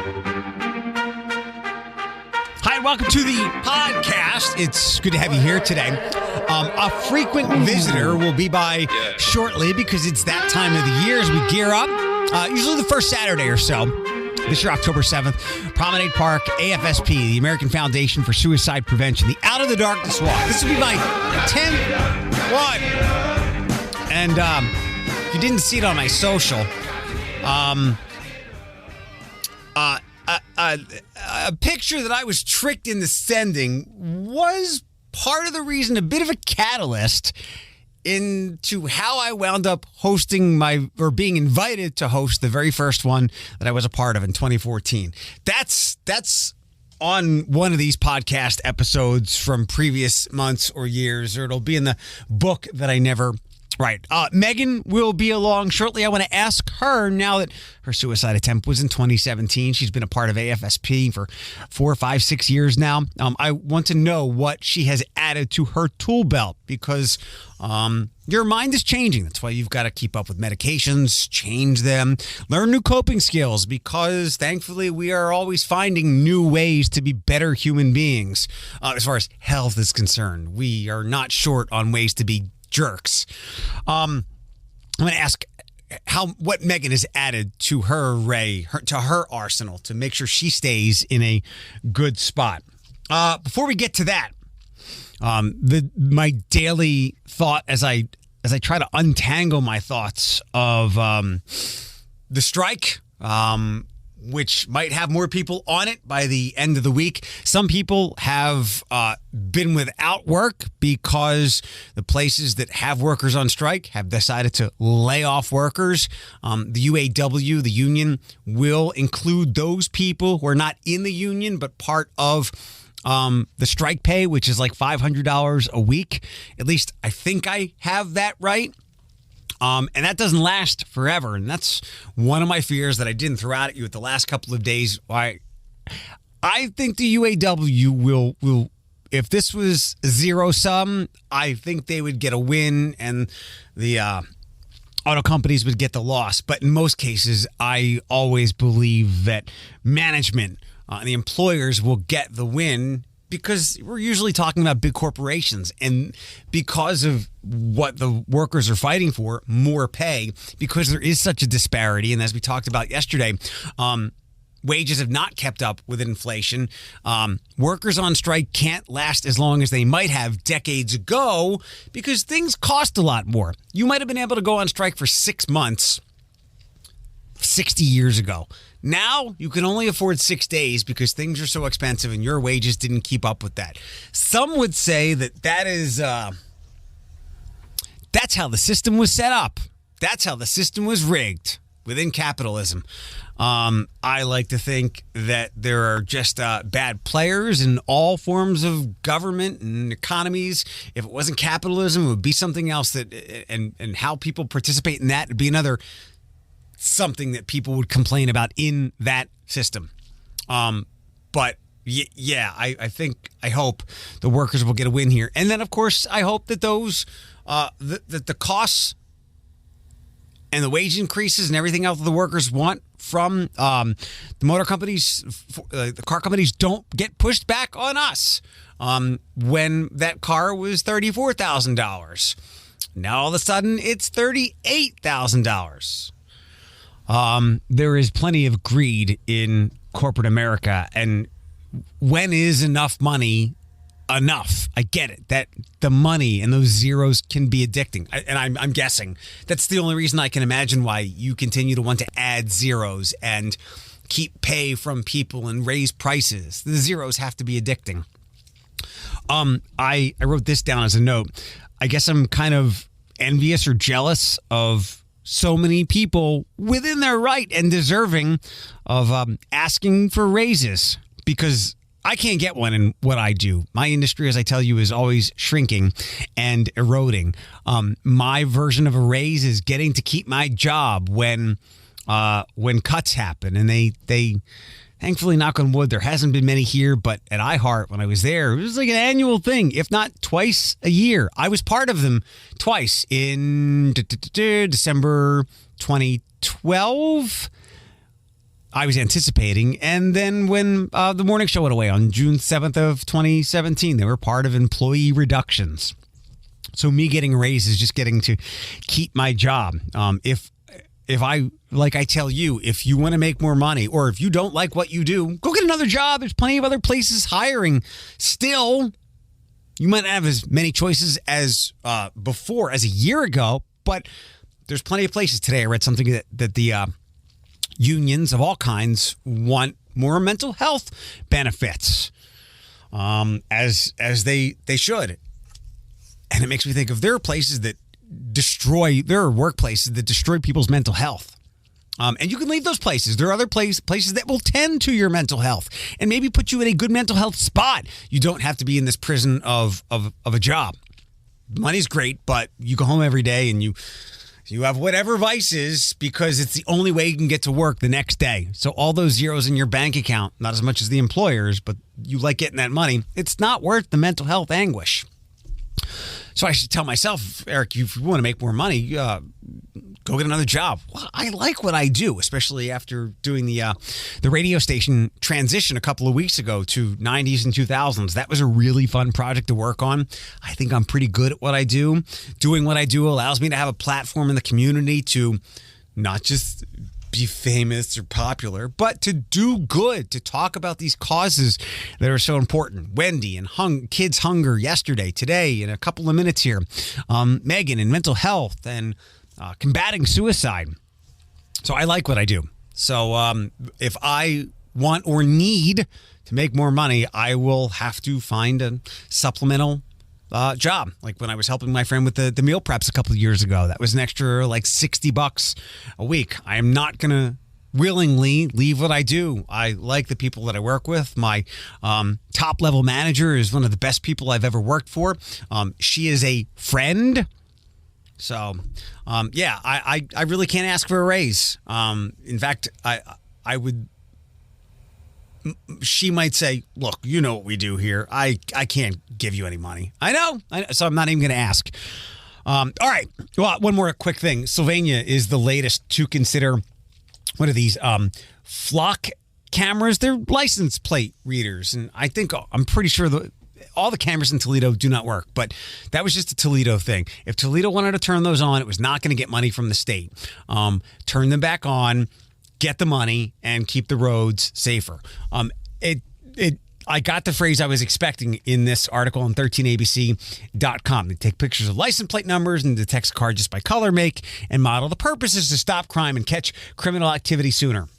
Hi, and welcome to the podcast. It's good to have you here today. A frequent visitor will be by shortly because it's that time of the year as we gear up. Usually the first Saturday or so. This year, October 7th, Promenade Park, AFSP, the American Foundation for Suicide Prevention, the Out of the Darkness Walk. This will be my 10th one. And if you didn't see it on my social, a picture that I was tricked into sending was part of the reason, a bit of a catalyst into how I wound up hosting being invited to host the very first one that I was a part of in 2014. That's on one of these podcast episodes from previous months or years, or it'll be in the book that I never write. Megan will be along shortly. I want to ask her, now that her suicide attempt was in 2017. She's been a part of AFSP for 4, 5, 6 years now. I want to know what she has added to her tool belt, because your mind is changing. That's why you've got to keep up with medications, change them, learn new coping skills, because thankfully we are always finding new ways to be better human beings. As far as health is concerned, we are not short on ways to be jerks. I'm going to ask what Megan has added to her array, to her arsenal, to make sure she stays in a good spot. Before we get to that, my daily thought as I try to untangle my thoughts of the strike, which might have more people on it by the end of the week. Some people have been without work because the places that have workers on strike have decided to lay off workers. The UAW, the union, will include those people who are not in the union but part of the strike pay, which is like $500 a week. At least I think I have that right. And that doesn't last forever. And that's one of my fears that I didn't throw out at you at the last couple of days. I think the UAW will, if this was zero sum, I think they would get a win and the auto companies would get the loss. But in most cases, I always believe that management and the employers will get the win, because we're usually talking about big corporations, and because of what the workers are fighting for, more pay, because there is such a disparity. And as we talked about yesterday, wages have not kept up with inflation. Workers on strike can't last as long as they might have decades ago because things cost a lot more. You might have been able to go on strike for 6 months 60 years ago. Now you can only afford 6 days because things are so expensive and your wages didn't keep up with that. Some would say that is that's how the system was set up. That's how the system was rigged within capitalism. I like to think that there are just bad players in all forms of government and economies. If it wasn't capitalism, it would be something else. And how people participate in that would be another something that people would complain about in that system. But I hope the workers will get a win here. And then, of course, I hope that those, that the costs and the wage increases and everything else that the workers want from the motor companies, the car companies, don't get pushed back on us. When that car was $34,000, now all of a sudden it's $38,000. There is plenty of greed in corporate America, and when is enough money enough? I get it, that the money and those zeros can be addicting, and I'm guessing that's the only reason I can imagine why you continue to want to add zeros and keep pay from people and raise prices. The zeros have to be addicting. I wrote this down as a note. I guess I'm kind of envious or jealous of so many people within their right and deserving of asking for raises, because I can't get one in what I do. My industry, as I tell you, is always shrinking and eroding. My version of a raise is getting to keep my job when cuts happen. And they thankfully, knock on wood, there hasn't been many here, but at iHeart, when I was there, it was like an annual thing, if not twice a year. I was part of them twice in December 2012. I was anticipating. And then when the morning show went away on June 7th of 2017, they were part of employee reductions. So me getting a raise is just getting to keep my job. If I, like I tell you, if you want to make more money or if you don't like what you do, go get another job. There's plenty of other places hiring. Still, you might not have as many choices as before, as a year ago, but there's plenty of places today. I read something that the unions of all kinds want more mental health benefits, as they should. And it makes me think of there are workplaces that destroy people's mental health. And you can leave those places. There are other places that will tend to your mental health and maybe put you in a good mental health spot. You don't have to be in this prison of a job. Money's great, but you go home every day and you have whatever vices because it's the only way you can get to work the next day. So all those zeros in your bank account, not as much as the employers, but you like getting that money. It's not worth the mental health anguish. So I should tell myself, Eric, if you want to make more money, go get another job. Well, I like what I do, especially after doing the radio station transition a couple of weeks ago to 90s and 2000s. That was a really fun project to work on. I think I'm pretty good at what I do. Doing what I do allows me to have a platform in the community to not just be famous or popular, but to do good, to talk about these causes that are so important. Wendy and kids' hunger yesterday, today, in a couple of minutes here. Megan and mental health and combating suicide. So I like what I do. So if I want or need to make more money, I will have to find a supplemental job. Like when I was helping my friend with the meal preps a couple of years ago, that was an extra like $60 a week. I am not going to willingly leave what I do. I like the people that I work with. My top level manager is one of the best people I've ever worked for. She is a friend. So, I really can't ask for a raise. In fact, I would. She might say, look, you know what we do here. I can't give you any money. I know. So I'm not even going to ask. All right. Well, one more quick thing. Sylvania is the latest to consider, what are these? Flock cameras. They're license plate readers. And I'm pretty sure all the cameras in Toledo do not work. But that was just a Toledo thing. If Toledo wanted to turn those on, it was not going to get money from the state. Turn them back on. Get the money and keep the roads safer. I got the phrase I was expecting in this article on 13abc.com. They take pictures of license plate numbers and detects a car just by color, make, and model. The purpose is to stop crime and catch criminal activity sooner.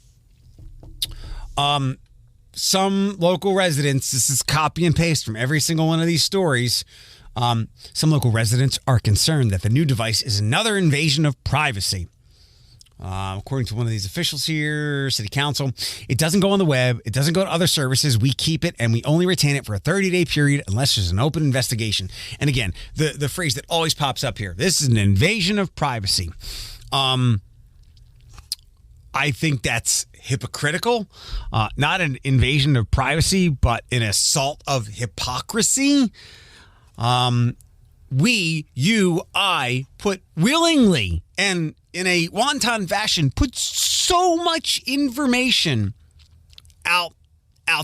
Some local residents, this is copy and paste from every single one of these stories. Some local residents are concerned that the new device is another invasion of privacy. According to one of these officials here, city council, it doesn't go on the web. It doesn't go to other services. We keep it and we only retain it for a 30-day period unless there's an open investigation. And again, the phrase that always pops up here, this is an invasion of privacy. I think that's hypocritical. Not an invasion of privacy, but an assault of hypocrisy. I put willingly and in a wanton fashion, put so much information out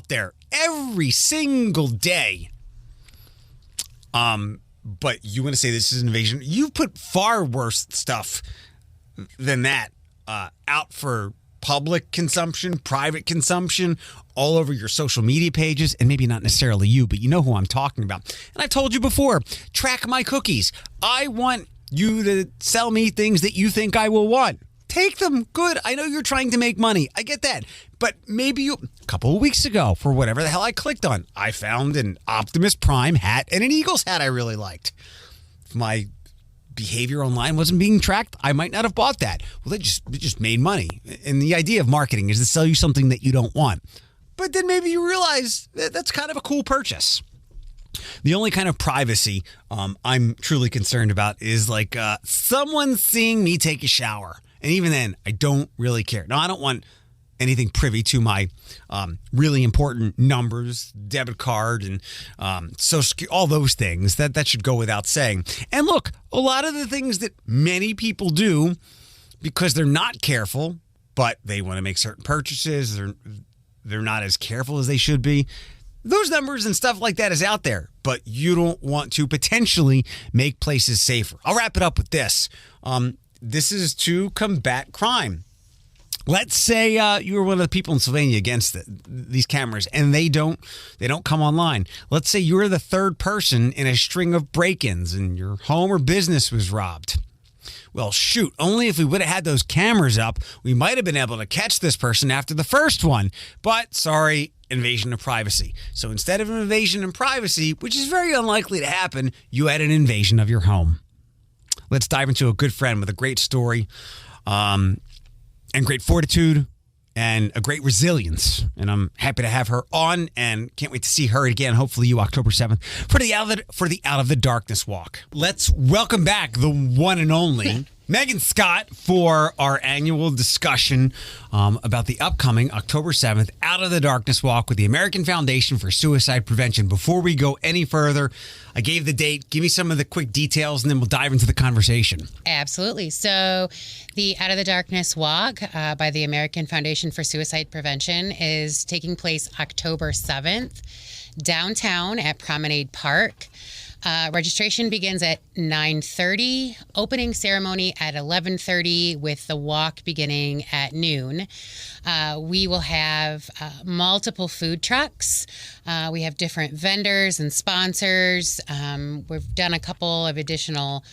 there every single day. But you want to say this is an invasion? You've put far worse stuff than that out for public consumption, private consumption, all over your social media pages, and maybe not necessarily you, but you know who I'm talking about. And I've told you before, track my cookies. I want you to sell me things that you think I will want. Take them. Good. I know you're trying to make money. I get that. But maybe a couple of weeks ago, for whatever the hell I clicked on, I found an Optimus Prime hat and an Eagles hat I really liked. If my behavior online wasn't being tracked, I might not have bought that. Well, it just made money. And the idea of marketing is to sell you something that you don't want. But then maybe you realize that that's kind of a cool purchase. The only kind of privacy I'm truly concerned about is like someone seeing me take a shower. And even then, I don't really care. Now, I don't want anything privy to my really important numbers, debit card, and social security, all those things. That should go without saying. And look, a lot of the things that many people do because they're not careful but they want to make certain purchases. They're not as careful as they should be. Those numbers and stuff like that is out there, but you don't want to potentially make places safer. I'll wrap it up with this. This is to combat crime. Let's say you were one of the people in Sylvania against these cameras, and they don't come online. Let's say you were the third person in a string of break-ins, and your home or business was robbed. Well, shoot, only if we would have had those cameras up, we might have been able to catch this person after the first one. But, sorry, invasion of privacy. So instead of an invasion of privacy, which is very unlikely to happen, you had an invasion of your home. Let's dive into a good friend with a great story and great fortitude and a great resilience. And I'm happy to have her on and can't wait to see her again, hopefully you, October 7th, for the Out of the Darkness walk. Let's welcome back the one and only Megan Scott for our annual discussion about the upcoming October 7th Out of the Darkness walk with the American Foundation for Suicide Prevention. Before we go any further, I gave the date. Give me some of the quick details, and then we'll dive into the conversation. Absolutely. So the Out of the Darkness walk by the American Foundation for Suicide Prevention is taking place October 7th downtown at Promenade Park. Registration begins at 9:30, opening ceremony at 11:30 with the walk beginning at noon. We will have multiple food trucks. We have different vendors and sponsors. We've done a couple of additional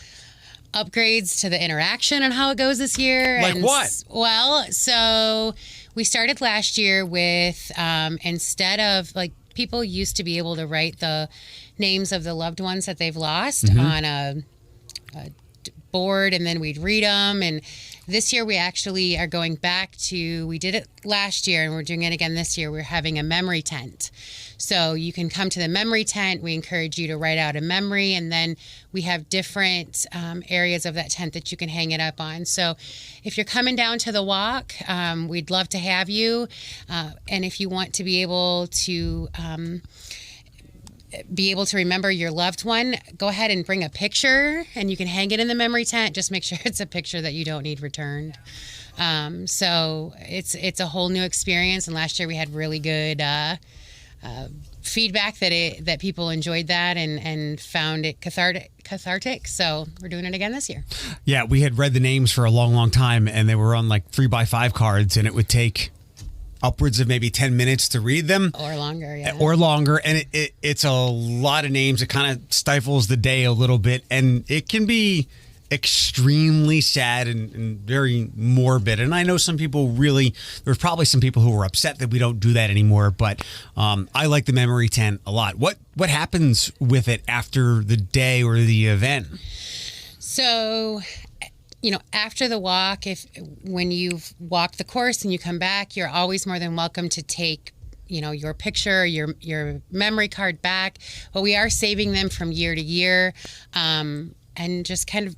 upgrades to the interaction and how it goes this year. Like what? Well, so we started last year with, instead of, like, people used to be able to write the names of the loved ones that they've lost on a board, and then we'd read them. And this year we actually are going back to, we did it last year and we're doing it again this year. We're having a memory tent. So you can come to the memory tent. We encourage you to write out a memory, and then we have different areas of that tent that you can hang it up on. So if you're coming down to the walk, we'd love to have you. And if you want to be able to remember your loved one, go ahead and bring a picture and you can hang it in the memory tent. Just make sure it's a picture that you don't need returned. So it's a whole new experience. And last year we had really good feedback that people enjoyed that and found it cathartic. So we're doing it again this year. Yeah, we had read the names for a long, long time, and they were on like 3x5 cards, and it would take upwards of maybe 10 minutes to read them. Or longer, yeah. Or longer. And it's a lot of names. It kind of stifles the day a little bit. And it can be extremely sad and very morbid. And I know some people there's probably some people who are upset that we don't do that anymore. But I like the memory tent a lot. What happens with it after the day or the event? So, after the walk, when you've walked the course and you come back, you're always more than welcome to take, your picture, your memory card back. But we are saving them from year to year, and just kind of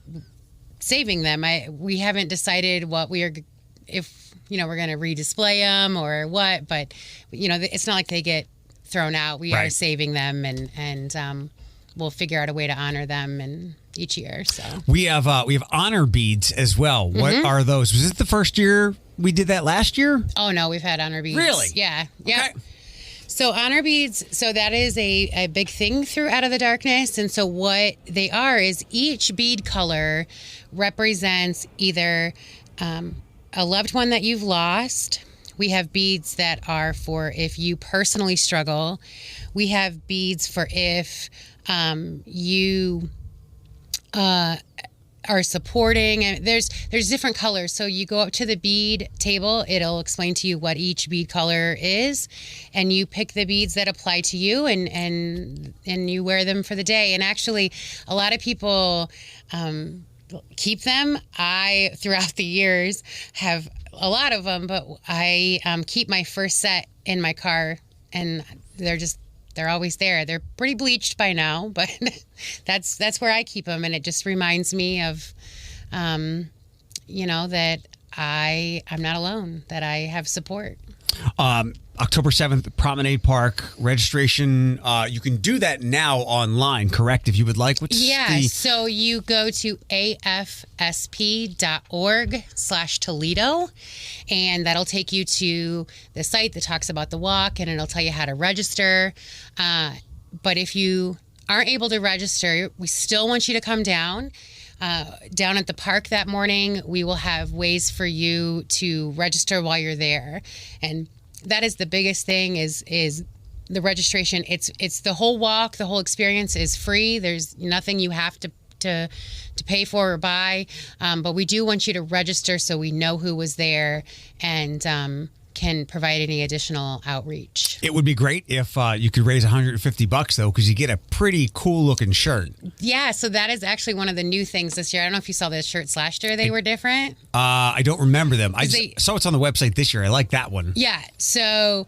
saving them. We haven't decided if we're going to redisplay them or what, but it's not like they get thrown out. We are saving them, and we'll figure out a way to honor them and each year. So we have honor beads as well. What are those? Was this the first year we did that last year? Oh no, we've had honor beads. Really? Yeah. Okay. So honor beads, so that is a big thing through Out of the Darkness. And so what they are is each bead color represents either a loved one that you've lost. We have beads that are for if you personally struggle. We have beads for if you are supporting, and there's different colors. So you go up to the bead table, it'll explain to you what each bead color is, and you pick the beads that apply to you, and you wear them for the day. And actually a lot of people keep them. I throughout the years have a lot of them, but I keep my first set in my car, and they're always there. They're pretty bleached by now, but that's where I keep them. And it just reminds me of, that I'm not alone, that I have support. October 7th, Promenade Park registration. You can do that now online, correct? If you would like. So you go to afsp.org/Toledo, and that'll take you to the site that talks about the walk, and it'll tell you how to register. But if you aren't able to register, we still want you to come down. Down at the park that morning, we will have ways for you to register while you're there. And that is the biggest thing is the registration. It's the whole walk, the whole experience is free. There's nothing you have to pay for or buy. But we do want you to register so we know who was there and can provide any additional outreach. It would be great if you could raise $150 though, because you get a pretty cool looking shirt. Yeah, so that is actually one of the new things this year. I don't know if you saw the shirts last year; they were different. I don't remember them. I saw it's on the website this year. I like that one. Yeah, so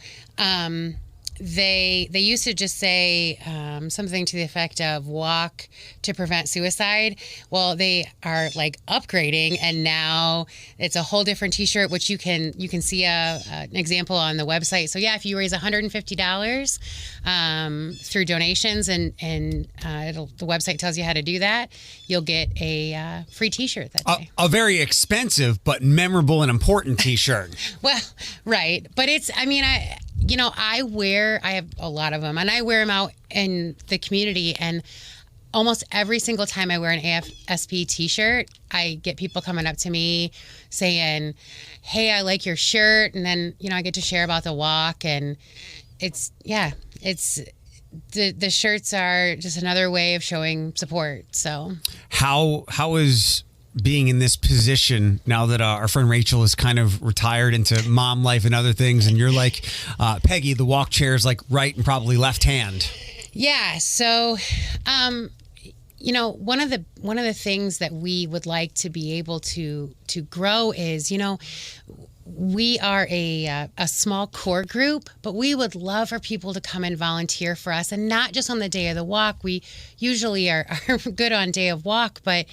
they used to just say something to the effect of "walk to prevent suicide." Well, they are like upgrading, and now it's a whole different T-shirt, which you can see an example on the website. So yeah, if you raise $150 through donations, and the website tells you how to do that, you'll get a free T-shirt that day. A very expensive but memorable and important T-shirt. Well, right, but it's. I mean, I have a lot of them, and I wear them out in the community, and almost every single time I wear an AFSP t-shirt, I get people coming up to me saying, "Hey, I like your shirt," and then, I get to share about the walk, and it's the shirts are just another way of showing support. So how is being in this position now that our friend Rachel is kind of retired into mom life and other things, and you're like Peggy, the walk chair is like right and probably left hand? Yeah. So, one of the things that we would like to be able to grow is, we are a small core group, but we would love for people to come and volunteer for us, and not just on the day of the walk. We usually are good on day of walk, but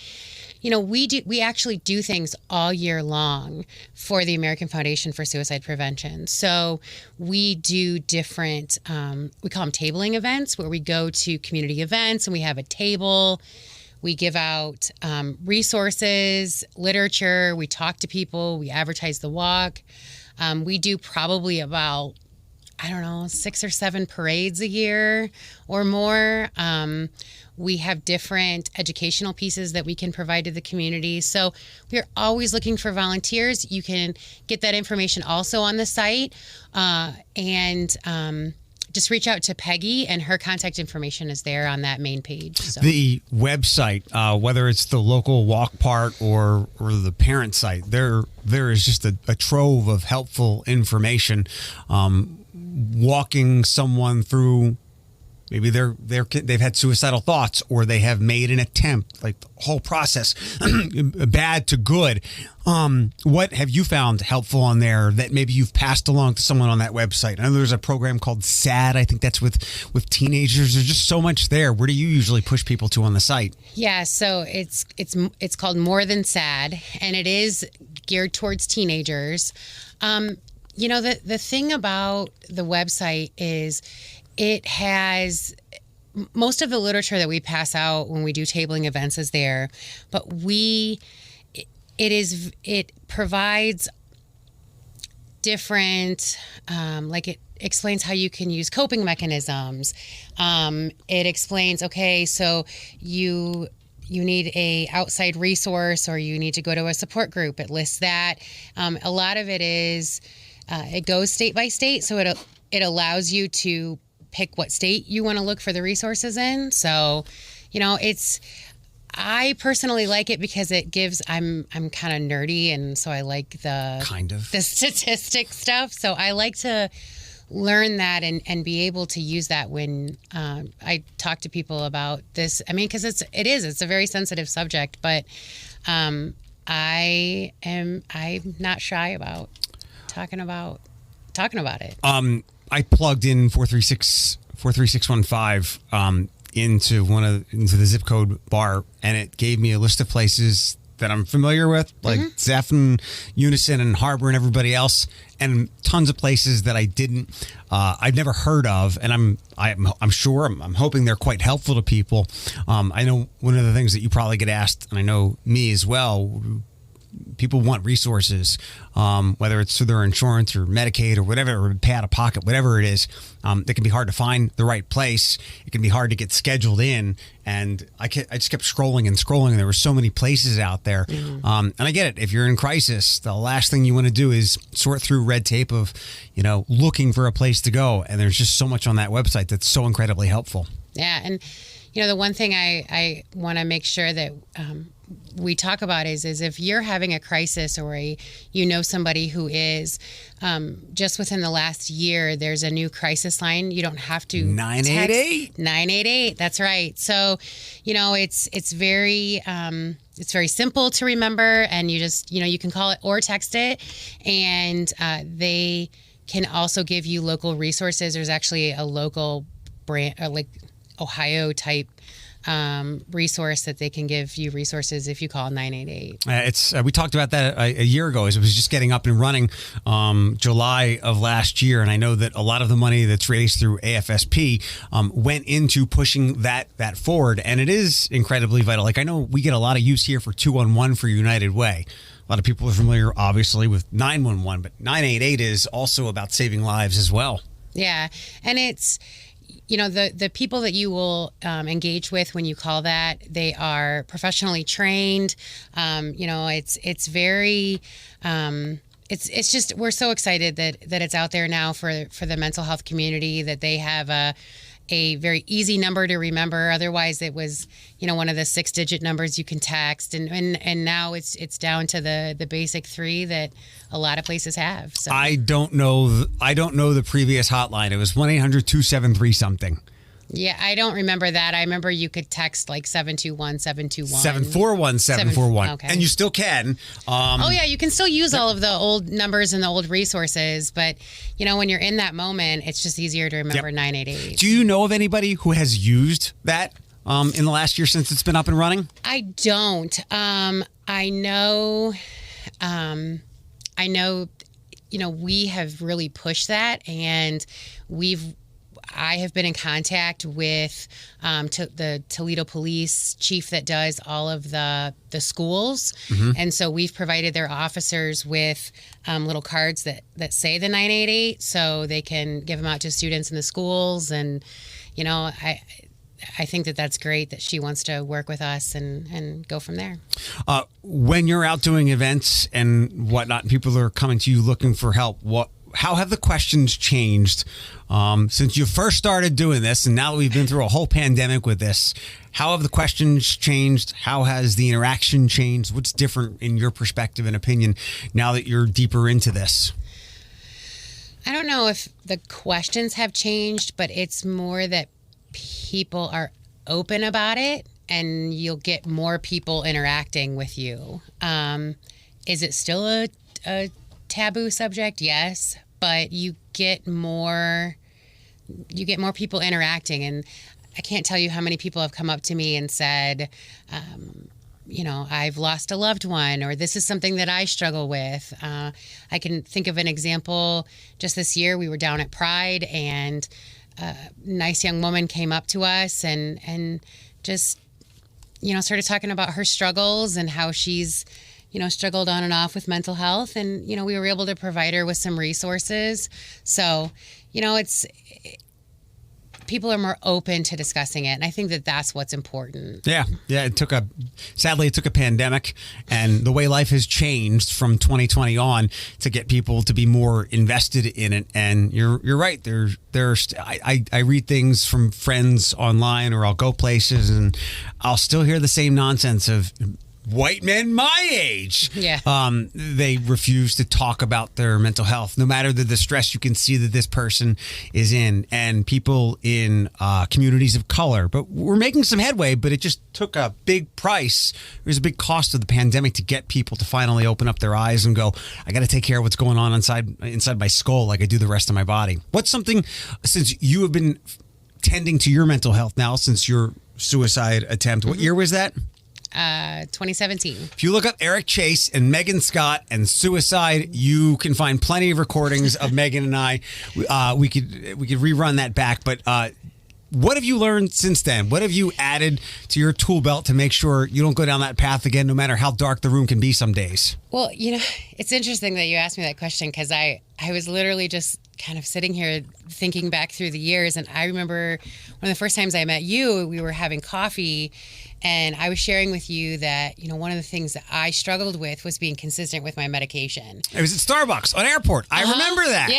we actually do things all year long for the American Foundation for Suicide Prevention. So we do different, we call them tabling events, where we go to community events and we have a table. We give out resources, literature. We talk to people. We advertise the walk. We do probably about, 6 or 7 parades a year or more. We have different educational pieces that we can provide to the community. So we're always looking for volunteers. You can get that information also on the site, and just reach out to Peggy, and her contact information is there on that main page. So. The website, whether it's the local walk part or the parent site, there is just a trove of helpful information. Walking someone through, maybe they've had suicidal thoughts, or they have made an attempt, like the whole process, bad to good. What have you found helpful on there that maybe you've passed along to someone on that website? I know there's a program called SAD. I think that's with teenagers. There's just so much there. Where do you usually push people to on the site? Yeah, so it's called More Than SAD, and it is geared towards teenagers. The thing about the website is it has most of the literature that we pass out when we do tabling events is there, but it provides different, it explains how you can use coping mechanisms. It explains, okay, so you need a outside resource, or you need to go to a support group. It lists that. A lot of it is, it goes state by state, so it allows you to pick what state you want to look for the resources in. So, I personally like it because it gives, I'm kind of nerdy, and so I like the statistic stuff. So I like to learn that and be able to use that when I talk to people about this. I mean, because it's a very sensitive subject, but I'm not shy about talking about it. I plugged in 43615 into the zip code bar, and it gave me a list of places that I'm familiar with, like Zeph and Unison and Harbor and everybody else, and tons of places that I've never heard of, and I'm sure I'm hoping they're quite helpful to people. I know one of the things that you probably get asked, and I know me as well, people want resources, whether it's through their insurance or Medicaid or whatever, or pay out of pocket, whatever it is. It can be hard to find the right place. It can be hard to get scheduled in. And I just kept scrolling and scrolling. And there were so many places out there. And I get it. If you're in crisis, the last thing you want to do is sort through red tape of, looking for a place to go. And there's just so much on that website that's so incredibly helpful. Yeah. And, the one thing I want to make sure that we talk about is if you're having a crisis or somebody who is, just within the last year, there's a new crisis line. You don't have to 988. 988. That's right. So, it's very simple to remember, and you just, you can call it or text it, and they can also give you local resources. There's actually a local brand, like Ohio type resource that they can give you resources if you call 988. We talked about that a year ago as it was just getting up and running July of last year. And I know that a lot of the money that's raised through AFSP went into pushing that forward. And it is incredibly vital. Like, I know we get a lot of use here for 211 for United Way. A lot of people are familiar, obviously, with 911, but 988 is also about saving lives as well. Yeah. And it's, the people that you will engage with when you call that, they are professionally trained. It's very, it's just, we're so excited that it's out there now for the mental health community, that they have a very easy number to remember. Otherwise it was, one of the 6-digit numbers you can text, and now it's down to the basic 3 that a lot of places have. So I don't know the previous hotline. It was 1-800-273 something. Yeah, I don't remember that. I remember you could text like 721-721. 741-741. Okay. And you still can. You can still use all of the old numbers and the old resources, but when you're in that moment, it's just easier to remember 988. Do you know of anybody who has used that in the last year since it's been up and running? I don't. I know, we have really pushed that, and I have been in contact with the Toledo police chief that does all of the schools. And so we've provided their officers with little cards that say the 988, so they can give them out to students in the schools. And, I think that's great that she wants to work with us and go from there. When you're out doing events and whatnot, and people are coming to you looking for help, how have the questions changed since you first started doing this, and now that we've been through a whole pandemic with this? How have the questions changed? How has the interaction changed? What's different in your perspective and opinion now that you're deeper into this? I don't know if the questions have changed, but it's more that people are open about it, and you'll get more people interacting with you. Is it still a taboo subject? Yes, but you get more people interacting, and I can't tell you how many people have come up to me and said, I've lost a loved one, or this is something that I struggle with. I can think of an example. Just this year, we were down at Pride, and a nice young woman came up to us and just, started talking about her struggles and how she's, struggled on and off with mental health. And, we were able to provide her with some resources. So, people are more open to discussing it. And I think that's what's important. Yeah. Sadly, it took a pandemic and the way life has changed from 2020 on to get people to be more invested in it. And you're right. I read things from friends online, or I'll go places and I'll still hear the same nonsense of white men my age. Yeah. They refuse to talk about their mental health, no matter the distress you can see that this person is in, and people in communities of color. But we're making some headway, but it just took a big price. There's a big cost of the pandemic to get people to finally open up their eyes and go, I got to take care of what's going on inside my skull like I do the rest of my body. What's something, since you have been tending to your mental health now since your suicide attempt, what year was that? 2017. If you look up Eric Chase and Megan Scott and suicide, you can find plenty of recordings of Megan and I. We could rerun that back, but what have you learned since then? What have you added to your tool belt to make sure you don't go down that path again, no matter how dark the room can be some days? Well, it's interesting that you asked me that question because I was literally just kind of sitting here thinking back through the years. And I remember one of the first times I met you, we were having coffee and I was sharing with you that, one of the things that I struggled with was being consistent with my medication. It was at Starbucks on airport. I remember that.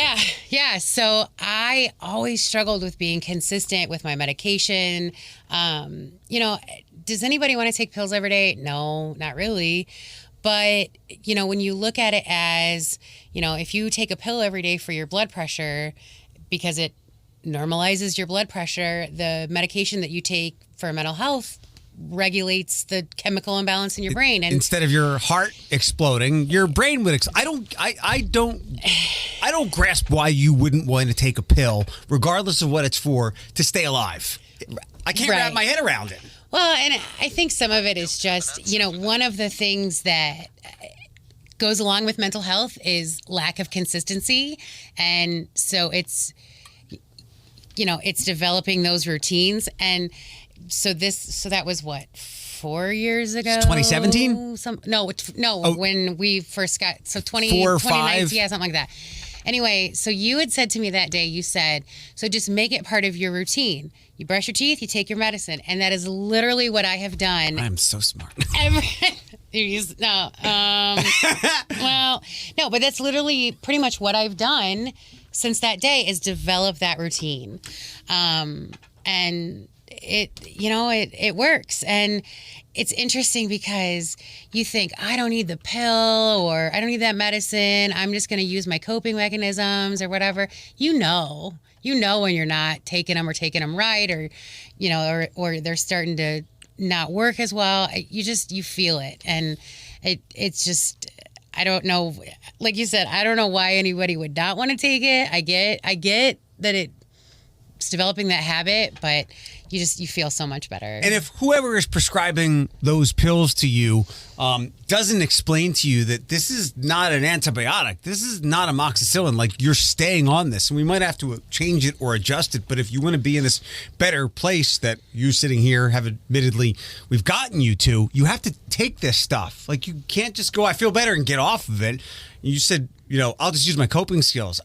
Yeah. So I always struggled with being consistent with my medication. Does anybody want to take pills every day? No, not really. But, when you look at it as, if you take a pill every day for your blood pressure because it normalizes your blood pressure, the medication that you take for mental health regulates the chemical imbalance in your brain. And instead of your heart exploding, your brain would I don't grasp why you wouldn't want to take a pill, regardless of what it's for, to stay alive. I can't wrap my head around it. Well, and I think some of it is just, one of the things that goes along with mental health is lack of consistency. And so it's developing those routines. And so that was what, 4 years ago? 2017? When we first got, 4 or 5? Yeah, something like that. Anyway, so you had said to me that day, you said, so just make it part of your routine. You brush your teeth, you take your medicine. And that is literally what I have done. I'm so smart. But that's literally pretty much what I've done since that day is develop that routine. And it works. And it's interesting because you think, I don't need the pill or I don't need that medicine. I'm just going to use my coping mechanisms or whatever. You know when you're not taking them or taking them right or they're starting to not work as well. You feel it. And it's just, I don't know. Like you said, I don't know why anybody would not want to take it. I get that it's developing that habit, but you feel so much better. And if whoever is prescribing those pills to you doesn't explain to you that this is not an antibiotic, this is not amoxicillin, like you're staying on this, and we might have to change it or adjust it, but if you want to be in this better place that you sitting here have admittedly, we've gotten you to, you have to take this stuff. Like you can't just go, I feel better and get off of it. You said, I'll just use my coping skills.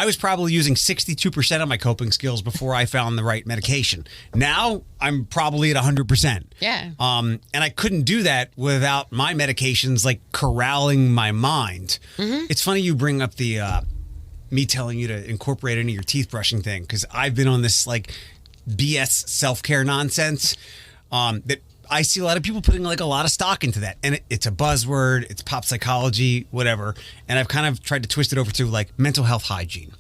I was probably using 62% of my coping skills before I found the right medication. Now I'm probably at 100%. Yeah. And I couldn't do that without my medications like corralling my mind. Mm-hmm. It's funny you bring up the me telling you to incorporate into your teeth brushing thing because I've been on this like BS self-care nonsense that I see a lot of people putting like a lot of stock into that. And it's a buzzword, it's pop psychology, whatever. And I've kind of tried to twist it over to like mental health hygiene.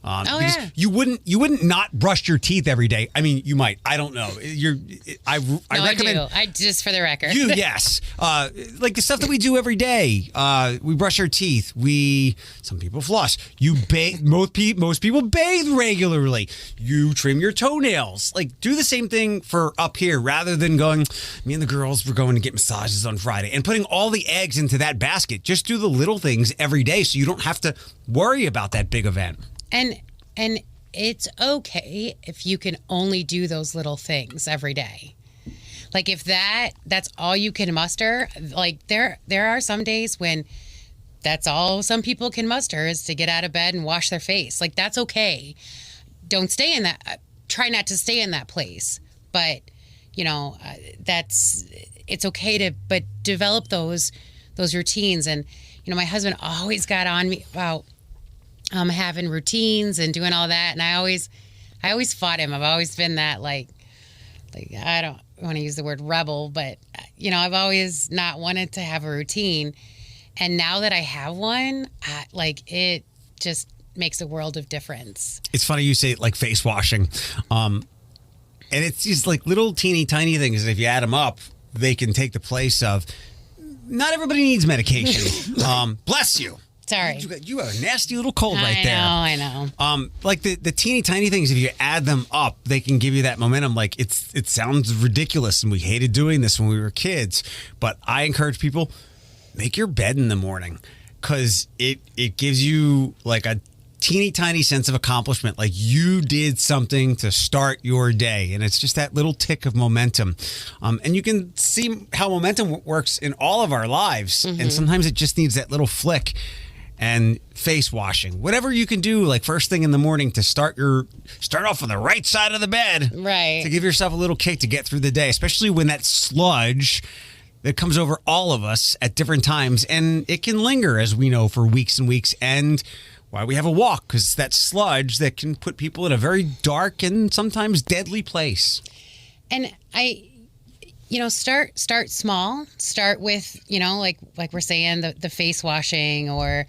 Because you wouldn't not brush your teeth every day. I mean, you might. I don't know. I recommend. I do. Just for the record. Yes. Like the stuff that we do every day. We brush our teeth. Some people floss. You bathe. Most people bathe regularly. You trim your toenails. Like do the same thing for up here, rather than going. Me and the girls were going to get massages on Friday and putting all the eggs into that basket. Just do the little things every day, so you don't have to worry about that big event. And it's okay if you can only do those little things every day. Like if that's all you can muster, like there are some days when that's all some people can muster is to get out of bed and wash their face. Like that's okay. Don't stay in that, try not to stay in that place. But, it's okay but develop those routines. And, my husband always got on me about having routines and doing all that. And I always fought him. I've always been that like I don't want to use the word rebel, but I've always not wanted to have a routine. And now that I have one, it just makes a world of difference. It's funny you say like face washing. And it's just like little teeny tiny things. And if you add them up, they can take the place of not everybody needs medication. Bless you. Sorry. You have a nasty little cold right there. I know. Like the teeny tiny things, if you add them up, they can give you that momentum. Like it sounds ridiculous, and we hated doing this when we were kids. But I encourage people, make your bed in the morning, because it gives you like a teeny tiny sense of accomplishment. Like you did something to start your day, and it's just that little tick of momentum. And you can see how momentum works in all of our lives. And sometimes it just needs that little flick. And face washing, whatever you can do, like first thing in the morning to start off on the right side of the bed, right? To give yourself a little kick to get through the day, especially when that sludge that comes over all of us at different times, and it can linger, as we know, for weeks and weeks. And why we have a walk, because that sludge that can put people in a very dark and sometimes deadly place. And start small. Start with, like we're saying, the face washing, or,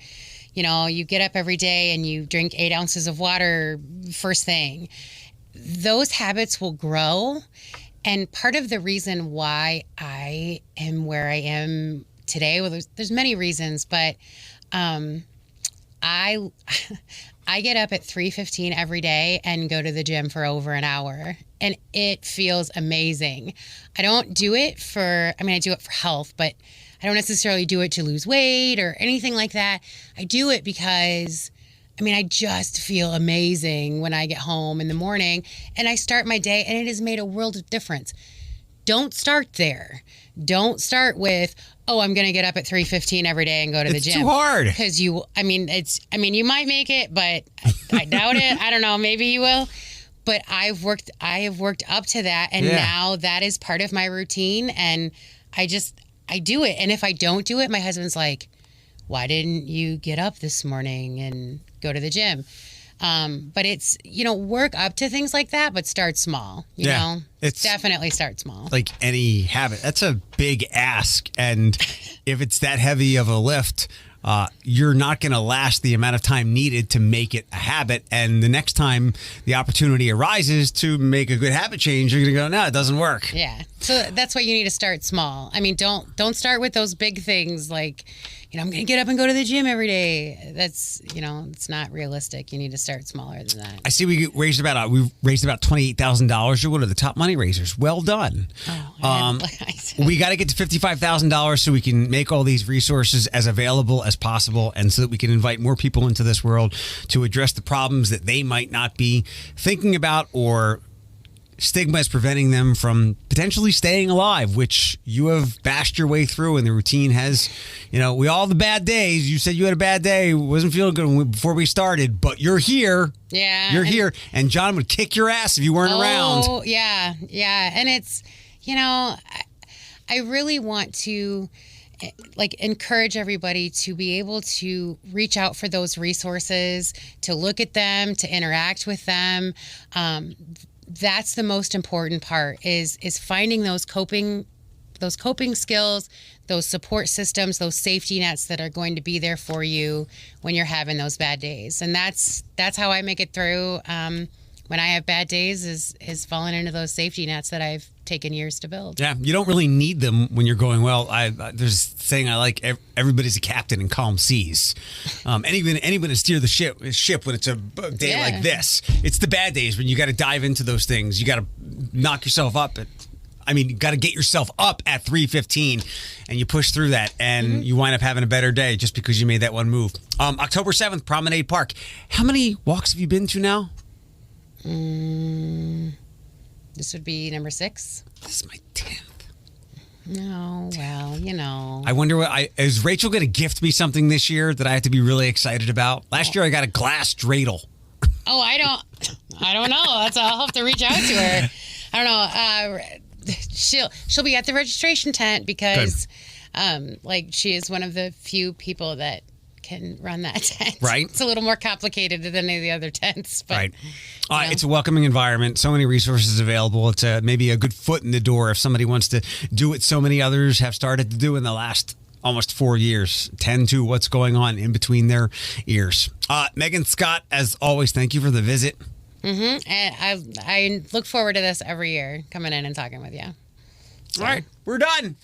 you get up every day and you drink 8 ounces of water first thing. Those habits will grow. And part of the reason why I am where I am today, well, there's many reasons, but I get up at 3:15 every day and go to the gym for over an hour, and it feels amazing. I don't do it I do it for health, but I don't necessarily do it to lose weight or anything like that. I do it because, I just feel amazing when I get home in the morning and I start my day, and it has made a world of difference. Don't start there. Don't start with, I'm going to get up at 3:15 every day and go to the gym. It's too hard. Because you might make it, but I doubt it. I don't know. Maybe you will. But I have worked up to that. And now that is part of my routine. And I do it. And if I don't do it, my husband's like, why didn't you get up this morning and go to the gym? But it's, work up to things like that, but start small, you know? It's definitely start small. Like any habit. That's a big ask. And if it's that heavy of a lift, you're not going to last the amount of time needed to make it a habit. And the next time the opportunity arises to make a good habit change, you're going to go, no, it doesn't work. Yeah. So that's why you need to start small. Don't start with those big things like, I'm going to get up and go to the gym every day. That's, it's not realistic. You need to start smaller than that. I see we raised about $28,000. You're one of the top money raisers. Well done. We got to get to $55,000 so we can make all these resources as available as possible, and so that we can invite more people into this world to address the problems that they might not be thinking about, or stigma is preventing them from potentially staying alive, which you have bashed your way through, and the routine has, we all have the bad days. You said you had a bad day, wasn't feeling good before we started, but you're here. Yeah. You're here. And John would kick your ass if you weren't around. Oh, yeah. Yeah. And it's, I really want to encourage everybody to be able to reach out for those resources, to look at them, to interact with them. That's the most important part is finding those coping skills, those support systems, those safety nets that are going to be there for you when you're having those bad days. And that's how I make it through when I have bad days, is falling into those safety nets that I've taken years to build. Yeah, you don't really need them when you're going well. There's a saying I like: everybody's a captain in calm seas. Anyone to steer the ship when it's a day like this. It's the bad days when you got to dive into those things. You got to knock yourself up. You got to get yourself up at 3:15, and you push through that, and you wind up having a better day just because you made that one move. October 7th, Promenade Park. How many walks have you been to now? This would be number 6. This is my 10th. No, well, I wonder is Rachel going to gift me something this year that I have to be really excited about? Last year I got a glass dreidel. Oh, I don't know. I'll have to reach out to her. I don't know. She'll be at the registration tent because, she is one of the few people that can run that tent. Right. It's a little more complicated than any of the other tents. But, right. It's a welcoming environment. So many resources available. It's maybe a good foot in the door if somebody wants to do what so many others have started to do in the last almost 4 years. Tend to what's going on in between their ears. Megan Scott, as always, thank you for the visit. And I look forward to this every year, coming in and talking with you. All right. We're done.